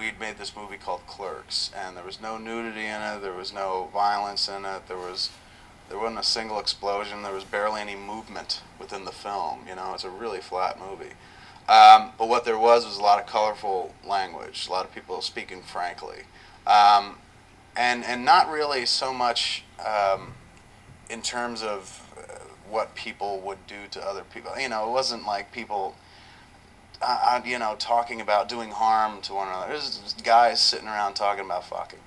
we'd made this movie called Clerks, and there was no nudity in it, there was no violence in it, there wasn't a single explosion, there was barely any movement within the film. You know, it's a really flat movie. But what there was a lot of colorful language, a lot of people speaking frankly, and not really so much in terms of what people would do to other people. You know, it wasn't like people, you know, talking about doing harm to one another. It was just guys sitting around talking about fucking.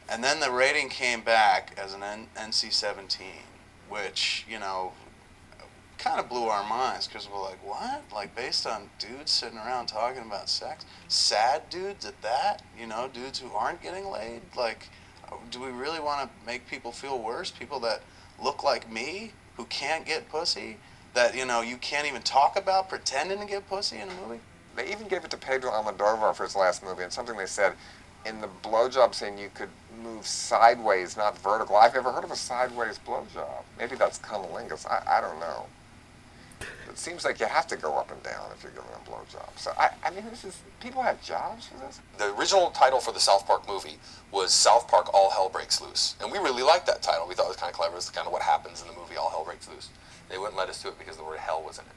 And then the rating came back as an NC-17, which, you know, kind of blew our minds because we're like, what? Like, based on dudes sitting around talking about sex? Sad dudes at that? You know, dudes who aren't getting laid? Like, do we really want to make people feel worse? People that look like me, who can't get pussy, that, you know, you can't even talk about pretending to get pussy in a movie? They even gave it to Pedro Almodovar for his last movie, and something they said, in the blowjob scene, you could move sideways, not vertical. I've never heard of a sideways blowjob. Maybe that's cunnilingus. I don't know. It seems like you have to go up and down if you're giving a blowjob. So, I mean, people have jobs for this? The original title for the South Park movie was South Park All Hell Breaks Loose. And we really liked that title. We thought it was kind of clever. It's kind of what happens in the movie All Hell Breaks Loose. They wouldn't let us do it because the word hell was in it.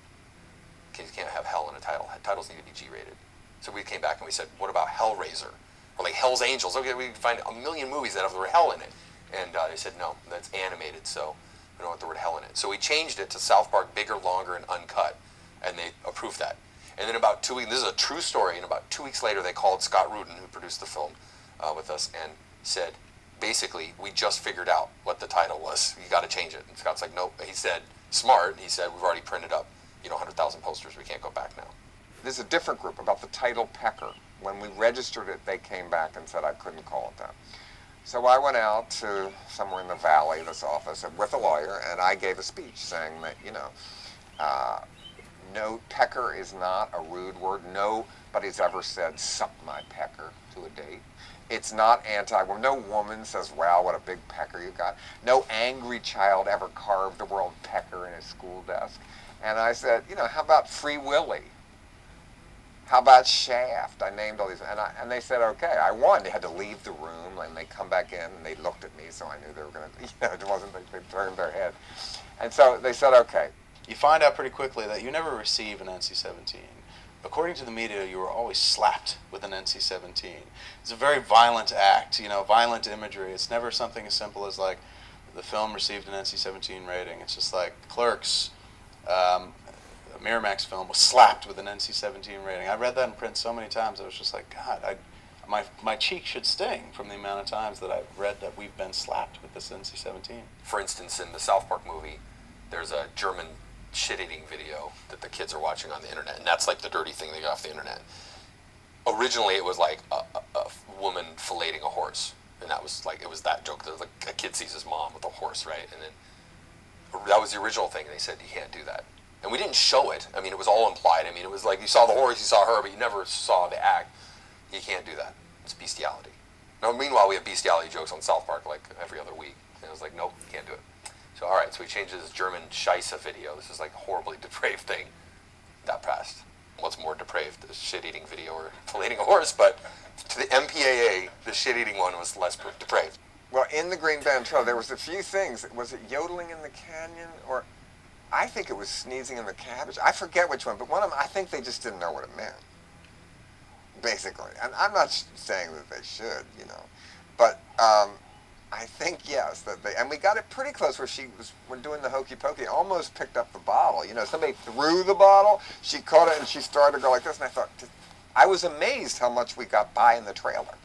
Because you can't have hell in a title. Titles need to be G-rated. So we came back and we said, what about Hellraiser? Or like Hell's Angels. Okay, we can find a million movies that have the word hell in it. And they said, no, that's animated, so we don't want the word hell in it. So we changed it to South Park Bigger, Longer, and Uncut. And they approved that. And then about 2 weeks, this is a true story, and about 2 weeks later they called Scott Rudin, who produced the film with us, and said, basically, we just figured out what the title was. You got to change it. And Scott's like, nope. He said, smart. He said, we've already printed up, 100,000 posters. We can't go back now. There's a different group about the title Pecker. When we registered it, they came back and said I couldn't call it that. So I went out to somewhere in the valley, this office, with a lawyer, and I gave a speech saying that, no, pecker is not a rude word. Nobody's ever said, suck my pecker to a date. It's not anti-woman. No woman says, wow, what a big pecker you got. No angry child ever carved the word pecker in his school desk. And I said, how about Free Willy? How about Shaft? I named all these, and they said, okay. I won. They had to leave the room, and they come back in, and they looked at me, so I knew they were going to, it wasn't like they turned their head. And so they said, okay. You find out pretty quickly that you never receive an NC-17. According to the media, you were always slapped with an NC-17. It's a very violent act, violent imagery. It's never something as simple as like the film received an NC-17 rating. It's just like Clerks, a Miramax film, was slapped with an NC-17 rating. I read that in print so many times. I was just like, God, my cheek should sting from the amount of times that I've read that we've been slapped with this NC-17. For instance, in the South Park movie, there's a German shit-eating video that the kids are watching on the internet, and that's like the dirty thing they got off the internet. Originally, it was like a woman filleting a horse, and that was like, it was that joke. That like a kid sees his mom with a horse, right? And then that was the original thing, and they said, you can't do that. And we didn't show it. I mean, it was all implied. I mean, it was like you saw the horse, you saw her, but you never saw the act. You can't do that. It's bestiality. Now, meanwhile, we have bestiality jokes on South Park like every other week. And it was like, nope, you can't do it. So, all right, so we changed this German Scheisse video. This is like a horribly depraved thing. That passed. What's more depraved, the shit-eating video or filleting a horse? But to the MPAA, the shit-eating one was less depraved. Well, in the Green Band Trail, there was a few things. Was it yodeling in the canyon? Or I think it was sneezing in the cabbage. I forget which one, but one of them, I think they just didn't know what it meant, basically. And I'm not saying that they should, But I think, yes, that and we got it pretty close where when doing the hokey pokey, almost picked up the bottle. Somebody threw the bottle, she caught it, and she started to go like this, and I thought, I was amazed how much we got by in the trailer.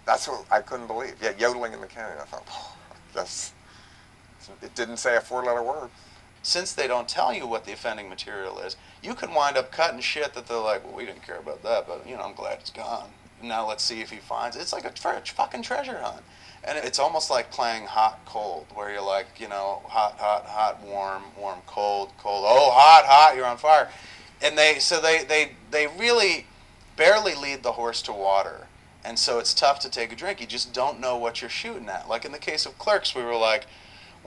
That's what I couldn't believe. Yeah, yodeling in the canyon. I thought, it didn't say a four-letter word. Since they don't tell you what the offending material is, you can wind up cutting shit that they're like, well, we didn't care about that, but, I'm glad it's gone. Now let's see if he finds it. It's like a fucking treasure hunt. And it's almost like playing hot, cold, where you're like, hot, hot, hot, warm, warm, cold, cold. Oh, hot, hot, you're on fire. And they really barely lead the horse to water. And so it's tough to take a drink. You just don't know what you're shooting at. Like in the case of Clerks, we were like,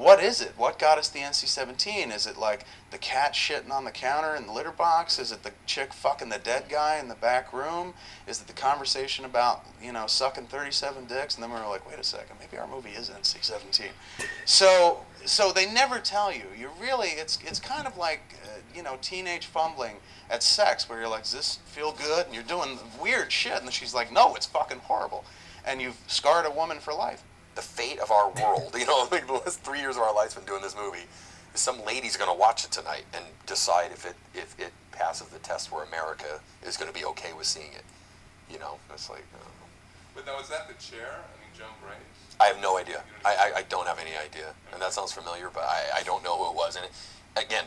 what is it? What got us the NC-17? Is it like the cat shitting on the counter in the litter box? Is it the chick fucking the dead guy in the back room? Is it the conversation about, sucking 37 dicks? And then we were like, wait a second, maybe our movie is NC-17. So they never tell you. You really, it's kind of like, teenage fumbling at sex, where you're like, does this feel good? And you're doing weird shit, and she's like, no, it's fucking horrible. And you've scarred a woman for life. The fate of our world, like the last 3 years of our lives been doing this movie, is some lady's going to watch it tonight and decide if it passes the test where America is going to be okay with seeing it. It's like. But now, is that the chair? I mean, Joan Graves? I have no idea. I don't have any idea, and that sounds familiar, but I don't know who it was. And again,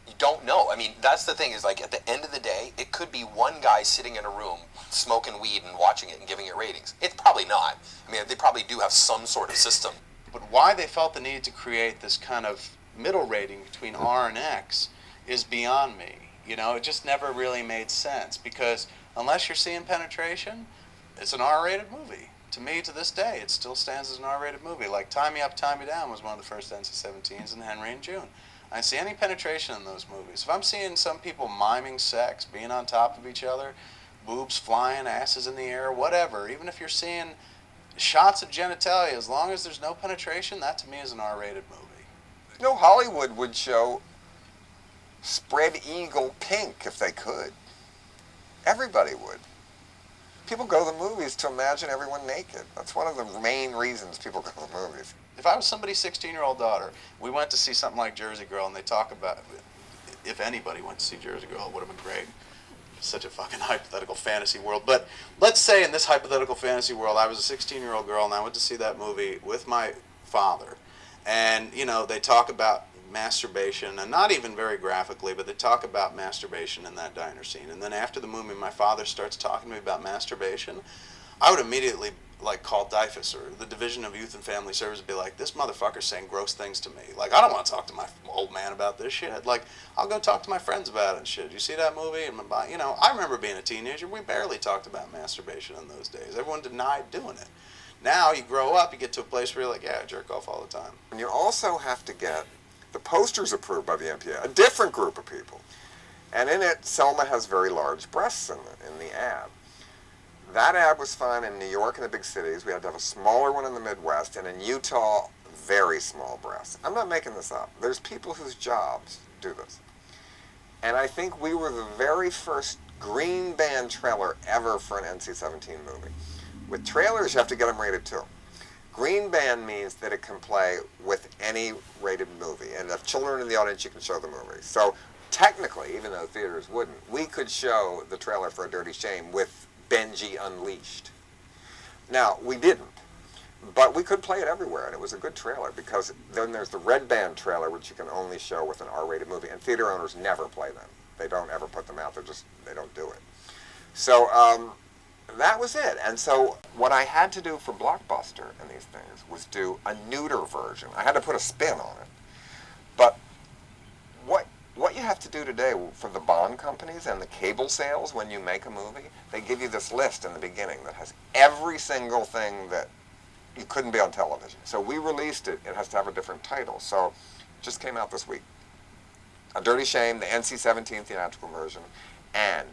you don't know. I mean, that's the thing, is like at the end of the day, it could be one guy sitting in a room smoking weed and watching it and giving it ratings. It's probably not. I mean, they probably do have some sort of system. But why they felt the need to create this kind of middle rating between R and X is beyond me. It just never really made sense, because unless you're seeing penetration, it's an R-rated movie. To me, to this day, it still stands as an R-rated movie. Like Tie Me Up, Tie Me Down was one of the first NC-17s, and Henry and June. I didn't see any penetration in those movies. If I'm seeing some people miming sex, being on top of each other, boobs flying, asses in the air, whatever, even if you're seeing shots of genitalia, as long as there's no penetration, that to me is an R-rated movie. Hollywood would show Spread Eagle pink if they could. Everybody would. People go to the movies to imagine everyone naked. That's one of the main reasons people go to the movies. If I was somebody's 16-year-old daughter, we went to see something like Jersey Girl, and they talk about, if anybody went to see Jersey Girl, it would have been great. It's such a fucking hypothetical fantasy world. But let's say in this hypothetical fantasy world, I was a 16-year-old girl, and I went to see that movie with my father. And, they talk about masturbation, and not even very graphically, but they talk about masturbation in that diner scene. And then after the movie, my father starts talking to me about masturbation. I would immediately call DYFS, or the Division of Youth and Family Services, be like, this motherfucker's saying gross things to me. Like, I don't want to talk to my old man about this shit. Like, I'll go talk to my friends about it and shit. You see that movie? And I remember being a teenager. We barely talked about masturbation in those days. Everyone denied doing it. Now you grow up, you get to a place where you're like, yeah, I jerk off all the time. And you also have to get the posters approved by the MPA, a different group of people. And in it, Selma has very large breasts in the ad. That ad was fine in New York and the big cities. We had to have a smaller one in the Midwest, and in Utah, very small breasts. I'm not making this up. There's people whose jobs do this. And I think we were the very first green band trailer ever for an NC-17 movie. With trailers, you have to get them rated too. Green band means that it can play with any rated movie, and if children are in the audience, you can show the movie. So technically, even though theaters wouldn't, we could show the trailer for A Dirty Shame with Benji Unleashed. Now, we didn't, but we could play it everywhere, and it was a good trailer, because then there's the red band trailer, which you can only show with an R-rated movie, and theater owners never play them. They don't ever put them out. They don't do it. So that was it. And so what I had to do for Blockbuster and these things was do a neuter version. I had to put a spin on it. But what you have to do today for the bond companies and the cable sales when you make a movie, they give you this list in the beginning that has every single thing that you couldn't be on television. So we released it. It has to have a different title. So it just came out this week. A Dirty Shame, the NC-17 theatrical version, and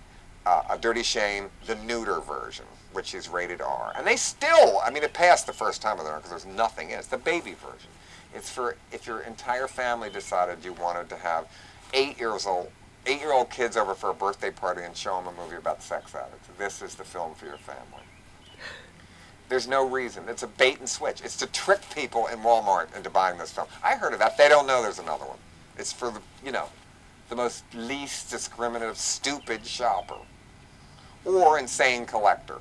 A Dirty Shame, the neuter version, which is rated R. And they still, it passed the first time because there's nothing in it. It's the baby version. It's for if your entire family decided you wanted to have 8-year-old kids over for a birthday party and show them a movie about sex addicts. This is the film for your family. There's no reason. It's a bait and switch. It's to trick people in Walmart into buying this film. I heard of that. They don't know there's another one. It's for the most least discriminative, stupid shopper or insane collector.